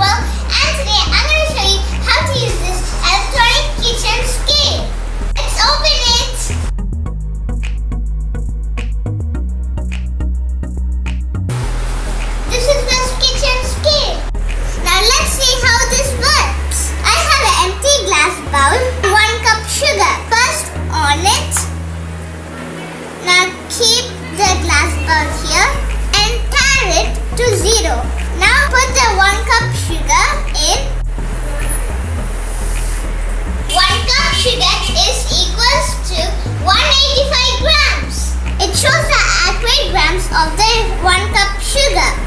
Global, and today I'm going to show you how to use this electronic kitchen scale. Let's open it. This is the kitchen scale. Now let's see how this works. I have an empty glass bowl, 1 cup sugar. First on it. Now keep the glass bowl here and tare it to 0. Now put the 1 cup sugar in. 1 cup sugar is equals to 185 grams. It shows the accurate grams of the 1 cup sugar.